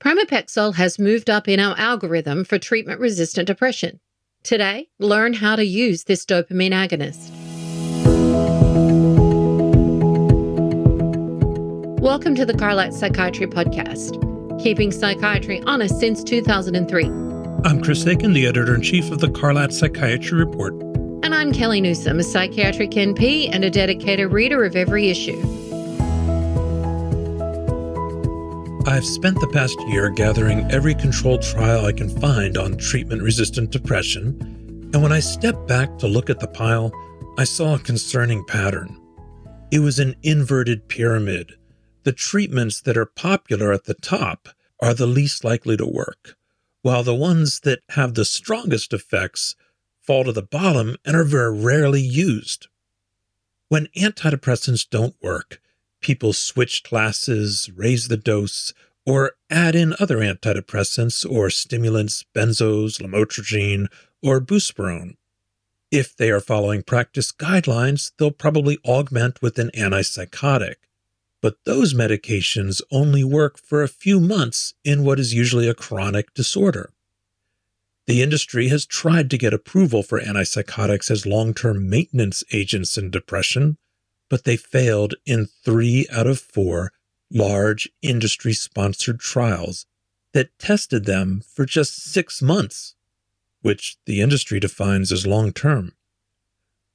Pramipexole has moved up in our algorithm for treatment-resistant depression. Today, learn how to use this dopamine agonist. Welcome to the Carlat Psychiatry podcast, keeping psychiatry honest since 2003. I'm Chris Aiken, the editor-in-chief of the Carlat Psychiatry Report. And I'm Kellie Newsome, a psychiatric NP and a dedicated reader of every issue. I've spent the past year gathering every controlled trial I can find on treatment-resistant depression, and when I stepped back to look at the pile, I saw a concerning pattern. It was an inverted pyramid. The treatments that are popular at the top are the least likely to work, while the ones that have the strongest effects fall to the bottom and are very rarely used. When antidepressants don't work, people switch classes, raise the dose, or add in other antidepressants or stimulants, benzos, lamotrigine, or buspirone. If they are following practice guidelines, they'll probably augment with an antipsychotic. But those medications only work for a few months in what is usually a chronic disorder. The industry has tried to get approval for antipsychotics as long-term maintenance agents in depression, but they failed in 3 out of 4 large industry-sponsored trials that tested them for just 6 months, which the industry defines as long-term.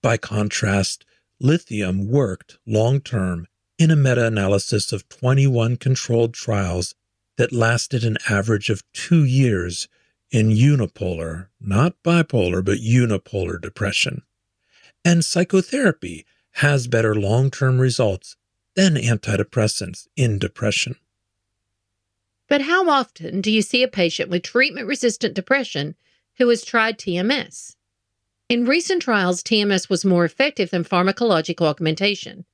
By contrast, lithium worked long-term in a meta-analysis of 21 controlled trials that lasted an average of 2 years in unipolar, not bipolar, but unipolar depression. And psychotherapy has better long-term results than antidepressants in depression. But how often do you see a patient with treatment-resistant depression who has tried TMS? In recent trials, TMS was more effective than pharmacologic augmentation.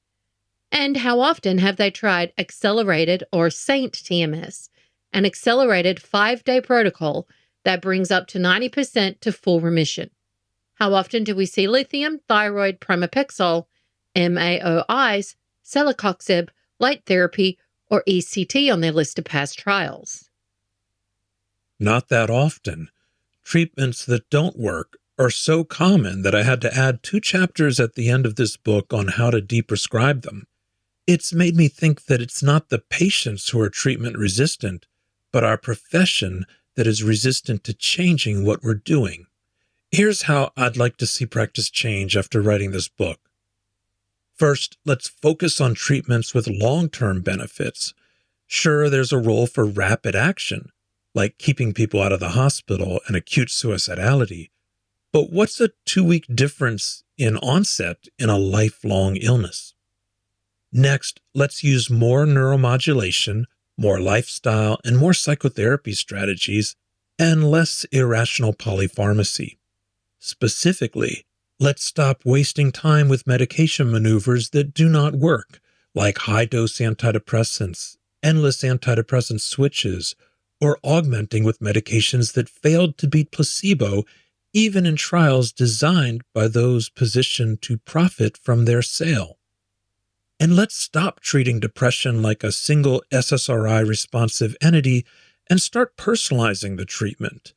And how often have they tried accelerated or SAINT TMS, an accelerated 5-day protocol that brings up to 90% to full remission? How often do we see lithium, thyroid, pramipexole, MAOIs, celecoxib, light therapy, or ECT on their list of past trials? Not that often. Treatments that don't work are so common that I had to add 2 chapters at the end of this book on how to deprescribe them. It's made me think that it's not the patients who are treatment resistant, but our profession that is resistant to changing what we're doing. Here's how I'd like to see practice change after writing this book. First, let's focus on treatments with long-term benefits. Sure, there's a role for rapid action, like keeping people out of the hospital and acute suicidality. But what's a 2-week difference in onset in a lifelong illness? Next, let's use more neuromodulation, more lifestyle, and more psychotherapy strategies, and less irrational polypharmacy. Specifically, let's stop wasting time with medication maneuvers that do not work, like high-dose antidepressants, endless antidepressant switches, or augmenting with medications that failed to beat placebo, even in trials designed by those positioned to profit from their sale. And let's stop treating depression like a single SSRI-responsive entity and start personalizing the treatment.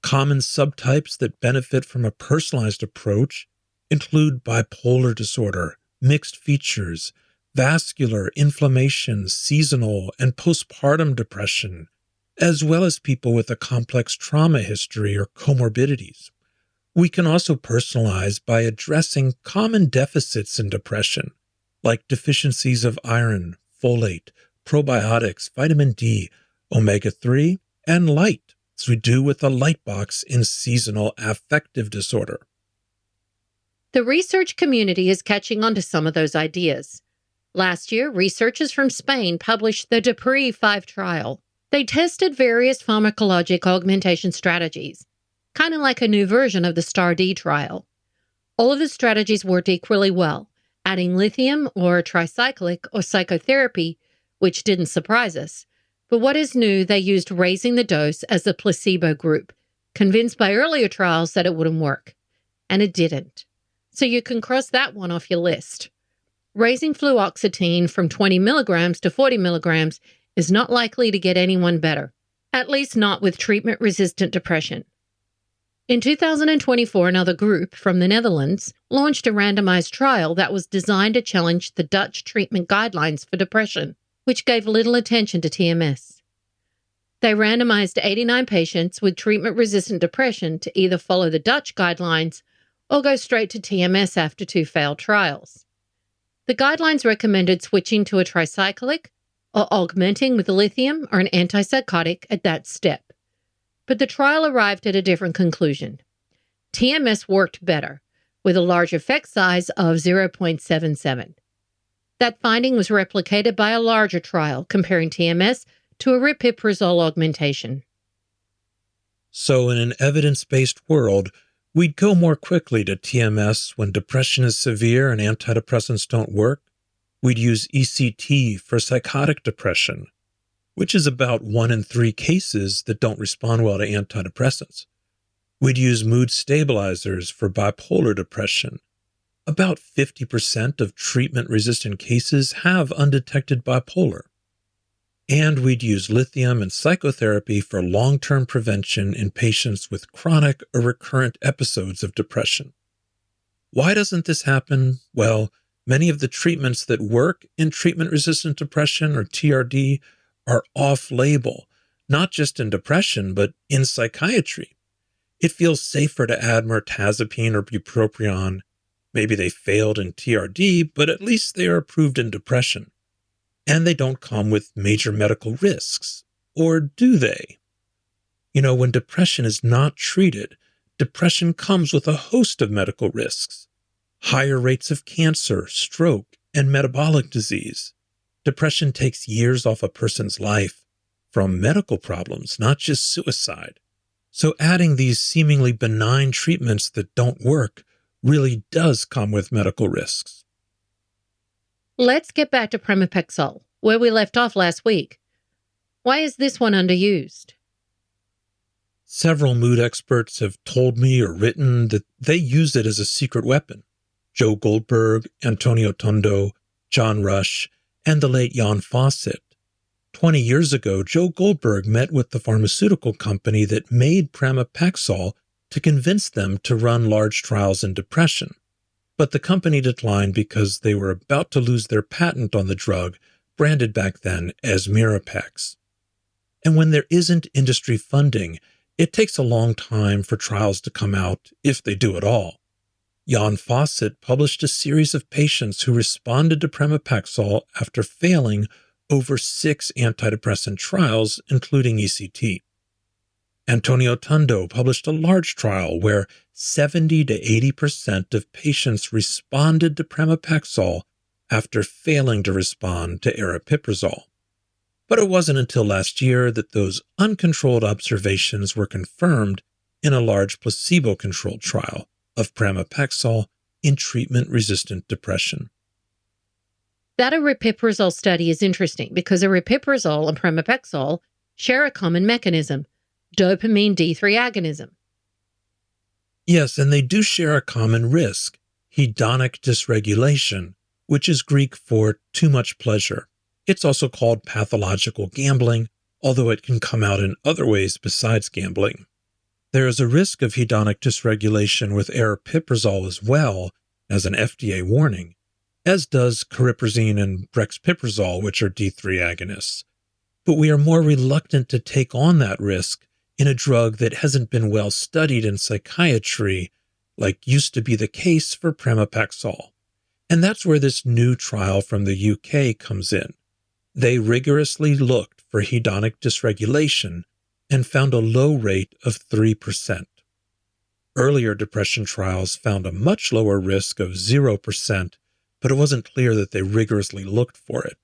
Common subtypes that benefit from a personalized approach include bipolar disorder, mixed features, vascular, inflammation, seasonal, and postpartum depression, as well as people with a complex trauma history or comorbidities. We can also personalize by addressing common deficits in depression, like deficiencies of iron, folate, probiotics, vitamin D, omega-3, and light, as we do with the light box in seasonal affective disorder. The research community is catching on to some of those ideas. Last year, researchers from Spain published the DEPRE 5 trial. They tested various pharmacologic augmentation strategies, kind of like a new version of the STAR-D trial. All of the strategies worked equally well, adding lithium or tricyclic or psychotherapy, which didn't surprise us. But what is new, they used raising the dose as a placebo group, convinced by earlier trials that it wouldn't work. And it didn't. So you can cross that one off your list. Raising fluoxetine from 20 milligrams to 40 milligrams is not likely to get anyone better. At least not with treatment-resistant depression. In 2024, another group from the Netherlands launched a randomized trial that was designed to challenge the Dutch treatment guidelines for depression, which gave little attention to TMS. They randomized 89 patients with treatment-resistant depression to either follow the Dutch guidelines or go straight to TMS after 2 failed trials. The guidelines recommended switching to a tricyclic or augmenting with lithium or an antipsychotic at that step. But the trial arrived at a different conclusion. TMS worked better, with a large effect size of 0.77. That finding was replicated by a larger trial comparing TMS to a aripiprazole augmentation. So in an evidence-based world, we'd go more quickly to TMS when depression is severe and antidepressants don't work. We'd use ECT for psychotic depression, which is about 1 in 3 cases that don't respond well to antidepressants. We'd use mood stabilizers for bipolar depression. About 50% of treatment-resistant cases have undetected bipolar. And we'd use lithium and psychotherapy for long-term prevention in patients with chronic or recurrent episodes of depression. Why doesn't this happen? Well, many of the treatments that work in treatment-resistant depression, or TRD, are off-label, not just in depression, but in psychiatry. It feels safer to add mirtazapine or bupropion. Maybe they failed in TRD, but at least they are approved in depression. And they don't come with major medical risks. Or do they? When depression is not treated, depression comes with a host of medical risks. Higher rates of cancer, stroke, and metabolic disease. Depression takes years off a person's life from medical problems, not just suicide. So adding these seemingly benign treatments that don't work really does come with medical risks. Let's get back to Pramipexole, where we left off last week. Why is this one underused? Several mood experts have told me or written that they use it as a secret weapon. Joe Goldberg, Antonio Tondo, John Rush, and the late Jan Fawcett. 20 years ago, Joe Goldberg met with the pharmaceutical company that made Pramipexole to convince them to run large trials in depression. But the company declined because they were about to lose their patent on the drug, branded back then as Mirapex. And when there isn't industry funding, it takes a long time for trials to come out, if they do at all. Jan Fawcett published a series of patients who responded to Pramipexole after failing over 6 antidepressant trials, including ECT. Antonio Tondo published a large trial where 70 to 80% of patients responded to Pramipexole after failing to respond to aripiprazole. But it wasn't until last year that those uncontrolled observations were confirmed in a large placebo-controlled trial of Pramipexole in treatment-resistant depression. That aripiprazole study is interesting because aripiprazole and Pramipexole share a common mechanism, dopamine D3 agonism. Yes, and they do share a common risk, hedonic dysregulation, which is Greek for too much pleasure. It's also called pathological gambling, although it can come out in other ways besides gambling. There is a risk of hedonic dysregulation with aripiprazole as well as an FDA warning, as does cariprazine and brexpiprazole, which are D3 agonists. But we are more reluctant to take on that risk in a drug that hasn't been well studied in psychiatry, like used to be the case for Pramipexole. And that's where this new trial from the UK comes in. They rigorously looked for hedonic dysregulation and found a low rate of 3%. Earlier depression trials found a much lower risk of 0%, but it wasn't clear that they rigorously looked for it.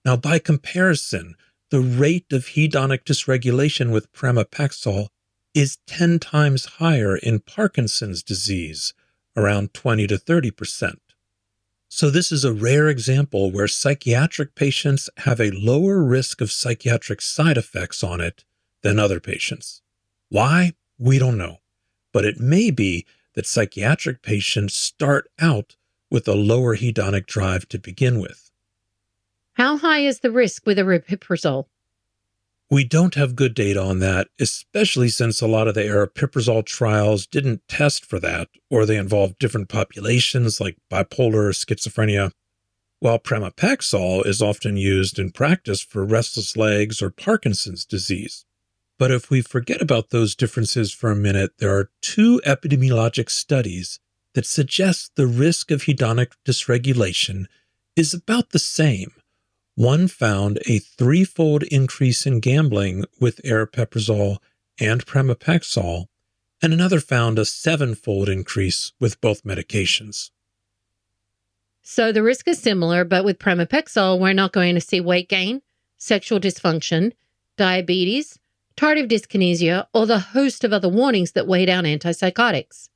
Now, by comparison, the rate of hedonic dysregulation with Pramipexole is 10 times higher in Parkinson's disease, around 20 to 30%. So this is a rare example where psychiatric patients have a lower risk of psychiatric side effects on it than other patients. Why? We don't know. But it may be that psychiatric patients start out with a lower hedonic drive to begin with. How high is the risk with aripiprazole? We don't have good data on that, especially since a lot of the aripiprazole trials didn't test for that, or they involved different populations like bipolar or schizophrenia, while Pramipexole is often used in practice for restless legs or Parkinson's disease. But if we forget about those differences for a minute, there are two epidemiologic studies that suggest the risk of hedonic dysregulation is about the same. One found a 3-fold increase in gambling with aripiprazole and Pramipexole, and another found a 7-fold increase with both medications. So the risk is similar, but with Pramipexole, we're not going to see weight gain, sexual dysfunction, diabetes, tardive dyskinesia, or the host of other warnings that weigh down antipsychotics.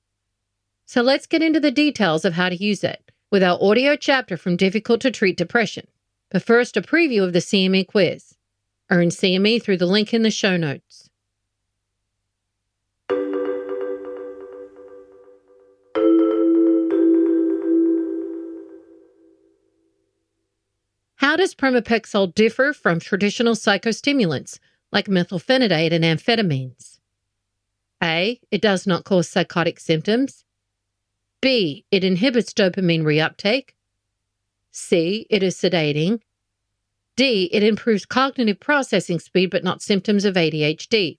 So let's get into the details of how to use it with our audio chapter from Difficult to Treat Depression. But first, a preview of the CME quiz. Earn CME through the link in the show notes. How does Pramipexole differ from traditional psychostimulants like methylphenidate and amphetamines? A. It does not cause psychotic symptoms. B. It inhibits dopamine reuptake. C. It is sedating. D. It improves cognitive processing speed but not symptoms of ADHD.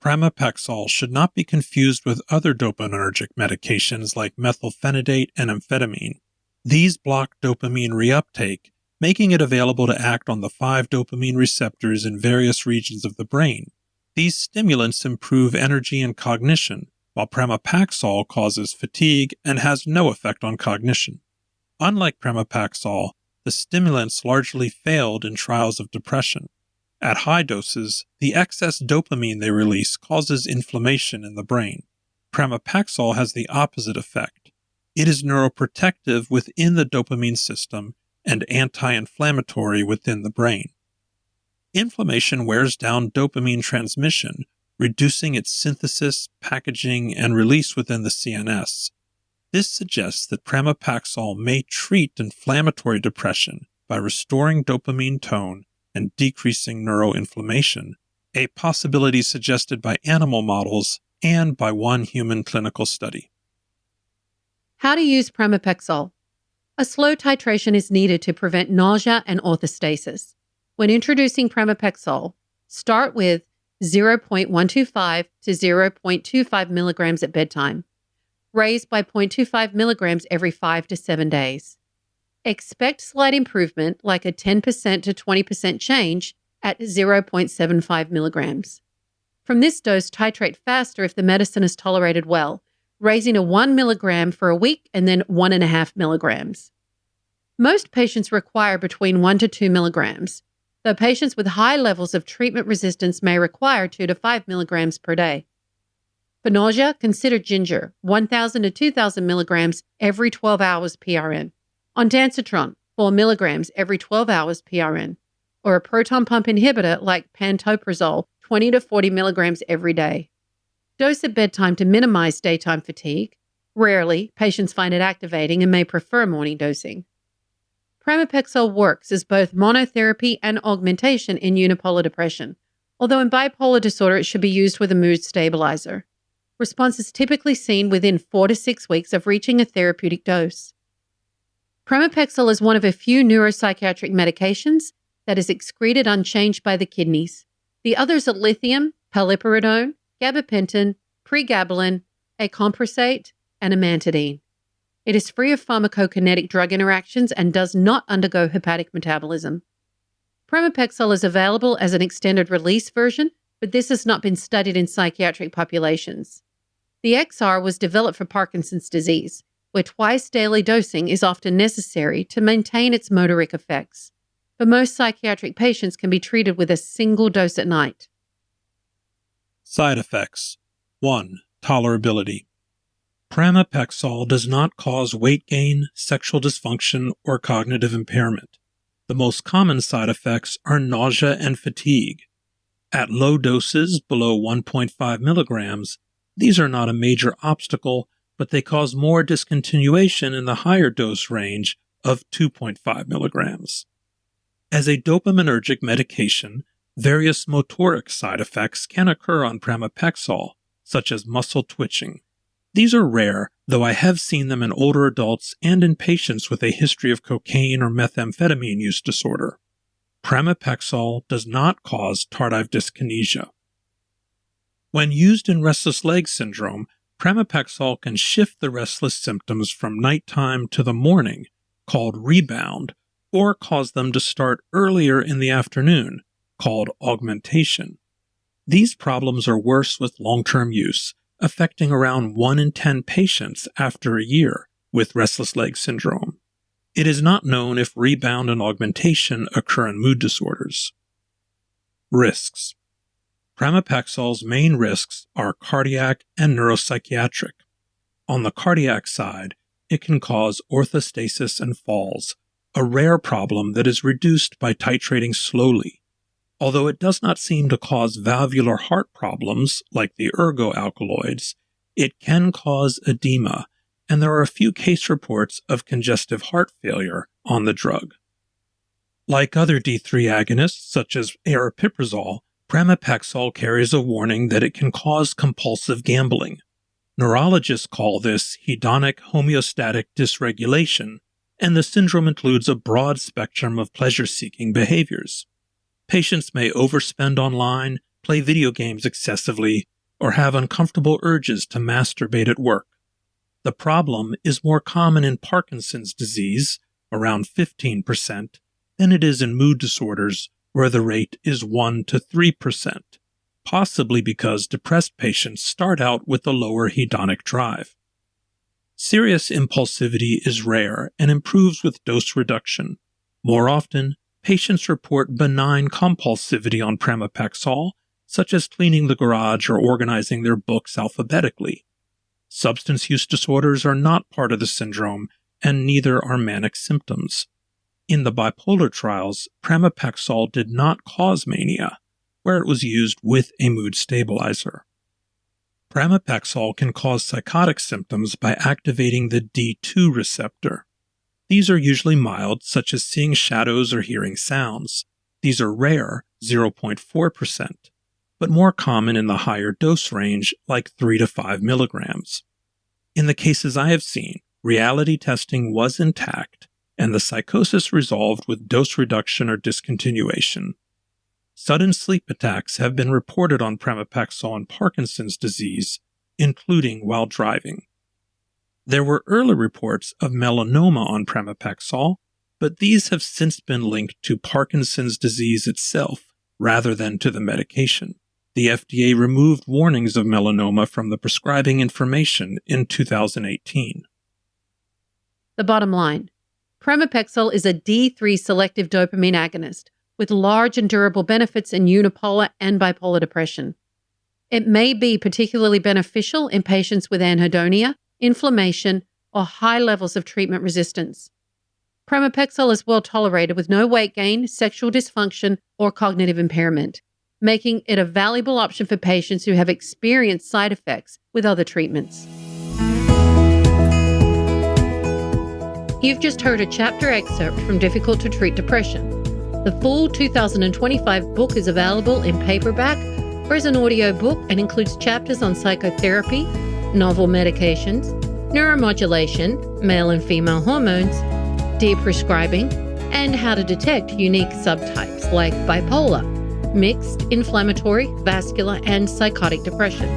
Pramipexole should not be confused with other dopaminergic medications like methylphenidate and amphetamine. These block dopamine reuptake, making it available to act on the 5 dopamine receptors in various regions of the brain. These stimulants improve energy and cognition, while Pramipexole causes fatigue and has no effect on cognition. Unlike Pramipexole, the stimulants largely failed in trials of depression. At high doses, the excess dopamine they release causes inflammation in the brain. Pramipexole has the opposite effect. It is neuroprotective within the dopamine system and anti-inflammatory within the brain. Inflammation wears down dopamine transmission, reducing its synthesis, packaging, and release within the CNS. This suggests that Pramipexole may treat inflammatory depression by restoring dopamine tone and decreasing neuroinflammation, a possibility suggested by animal models and by one human clinical study. How to use Pramipexole. A slow titration is needed to prevent nausea and orthostasis. When introducing Pramipexole, start with 0.125 to 0.25 milligrams at bedtime. Raise by 0.25 milligrams every 5 to 7 days. Expect slight improvement, like a 10% to 20% change at 0.75 milligrams. From this dose, titrate faster if the medicine is tolerated well, raising to 1 milligram for a week and then 1.5 milligrams. Most patients require between 1 to 2 milligrams, though patients with high levels of treatment resistance may require 2 to 5 milligrams per day. For nausea, consider ginger, 1,000 to 2,000 milligrams every 12 hours PRN. Ondansetron, 4 milligrams every 12 hours PRN. Or a proton pump inhibitor like pantoprazole, 20 to 40 milligrams every day. Dose at bedtime to minimize daytime fatigue. Rarely, patients find it activating and may prefer morning dosing. Pramipexole works as both monotherapy and augmentation in unipolar depression, although in bipolar disorder it should be used with a mood stabilizer. Response is typically seen within 4 to 6 weeks of reaching a therapeutic dose. Pramipexole is one of a few neuropsychiatric medications that is excreted unchanged by the kidneys. The others are lithium, paliperidone, gabapentin, pregabalin, acamprosate, and amantadine. It is free of pharmacokinetic drug interactions and does not undergo hepatic metabolism. Pramipexole is available as an extended release version, but this has not been studied in psychiatric populations. The XR was developed for Parkinson's disease, where twice-daily dosing is often necessary to maintain its motoric effects. But most psychiatric patients can be treated with a single dose at night. Side effects. 1. Tolerability. Pramipexole does not cause weight gain, sexual dysfunction, or cognitive impairment. The most common side effects are nausea and fatigue. At low doses below 1.5 milligrams, these are not a major obstacle but they cause more discontinuation in the higher dose range of 2.5 milligrams. As a dopaminergic medication, various motoric side effects can occur on pramipexole, such as muscle twitching. These are rare, though I have seen them in older adults and in patients with a history of cocaine or methamphetamine use disorder. Pramipexole does not cause tardive dyskinesia. When used in restless leg syndrome, pramipexole can shift the restless symptoms from nighttime to the morning, called rebound, or cause them to start earlier in the afternoon, called augmentation. These problems are worse with long-term use, affecting around 1 in 10 patients after a year with restless leg syndrome. It is not known if rebound and augmentation occur in mood disorders. Risks. Pramipexole's main risks are cardiac and neuropsychiatric. On the cardiac side, it can cause orthostasis and falls, a rare problem that is reduced by titrating slowly. Although it does not seem to cause valvular heart problems like the ergoalkaloids, it can cause edema, and there are a few case reports of congestive heart failure on the drug. Like other D3 agonists, such as aripiprazole, pramipexole carries a warning that it can cause compulsive gambling. Neurologists call this hedonic homeostatic dysregulation, and the syndrome includes a broad spectrum of pleasure-seeking behaviors. Patients may overspend online, play video games excessively, or have uncomfortable urges to masturbate at work. The problem is more common in Parkinson's disease, around 15%, than it is in mood disorders, where the rate is 1 to 3%, possibly because depressed patients start out with a lower hedonic drive. Serious impulsivity is rare and improves with dose reduction. More often, patients report benign compulsivity on pramipexole, such as cleaning the garage or organizing their books alphabetically. Substance use disorders are not part of the syndrome, and neither are manic symptoms. In the bipolar trials, pramipexole did not cause mania, where it was used with a mood stabilizer. Pramipexole can cause psychotic symptoms by activating the D2 receptor. These are usually mild, such as seeing shadows or hearing sounds. These are rare, 0.4%, but more common in the higher dose range, like 3 to 5 milligrams. In the cases I have seen, reality testing was intact, and the psychosis resolved with dose reduction or discontinuation. Sudden sleep attacks have been reported on pramipexole in Parkinson's disease, including while driving. There were early reports of melanoma on pramipexole, but these have since been linked to Parkinson's disease itself rather than to the medication. The FDA removed warnings of melanoma from the prescribing information in 2018. The bottom line, pramipexole is a D3 selective dopamine agonist with large and durable benefits in unipolar and bipolar depression. It may be particularly beneficial in patients with anhedonia, inflammation, or high levels of treatment resistance. Pramipexole is well tolerated with no weight gain, sexual dysfunction, or cognitive impairment, making it a valuable option for patients who have experienced side effects with other treatments. You've just heard a chapter excerpt from Difficult to Treat Depression. The full 2025 book is available in paperback or as an audio book and includes chapters on psychotherapy, novel medications, neuromodulation, male and female hormones, de-prescribing, and how to detect unique subtypes like bipolar, mixed, inflammatory, vascular, and psychotic depression.